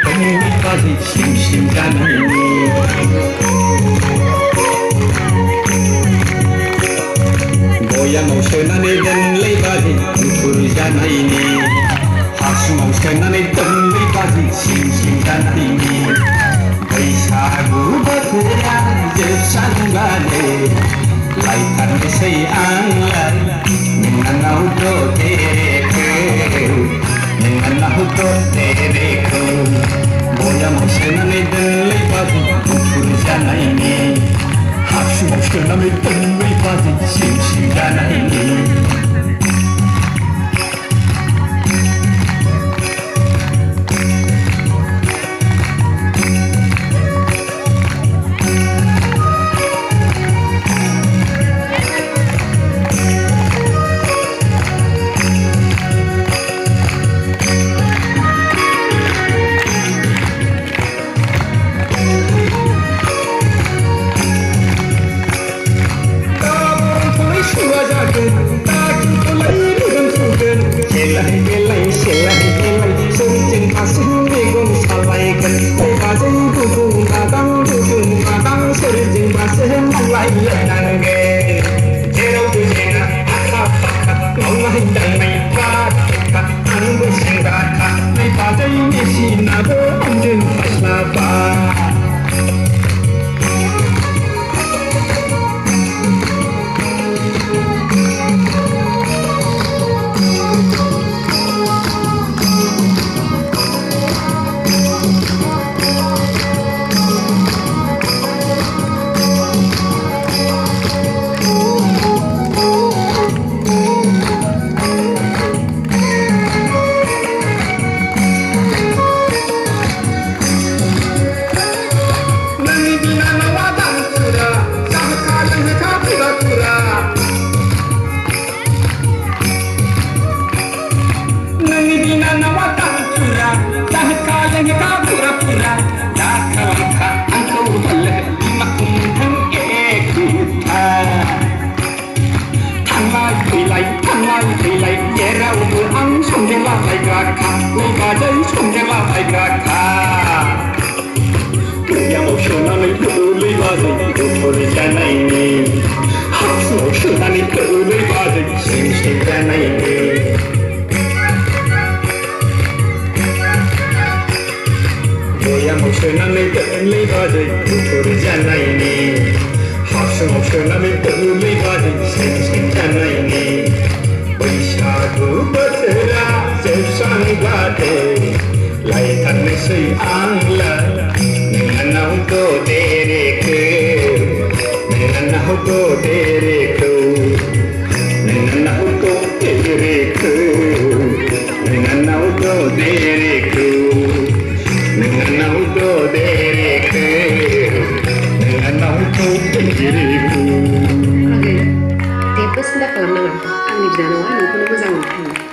똥까지 심심잖니 모양을 세나내던 레바지 부르잖아이니 학수모 세나내 똥레바지 심심잖아이니 बैसागु बोथोरा जोबस्रांबानो लायथारनोसै आंलाय नोंनावथ' तेरेखौ बयामाव सोनानै दोनलै बाजै गुफुर जानायनि हासुङाव सोनानै दोनलै बाजै सिमसिम जानायनि बैसागु बोथोरा जोबस्रांबानो लायथारनोसै आंलाय नोंनावथ' तेरेखौ जेबो सिन्था खालामनाङा आंनि बिनानावा नोंखौनो मोजां मोनखायो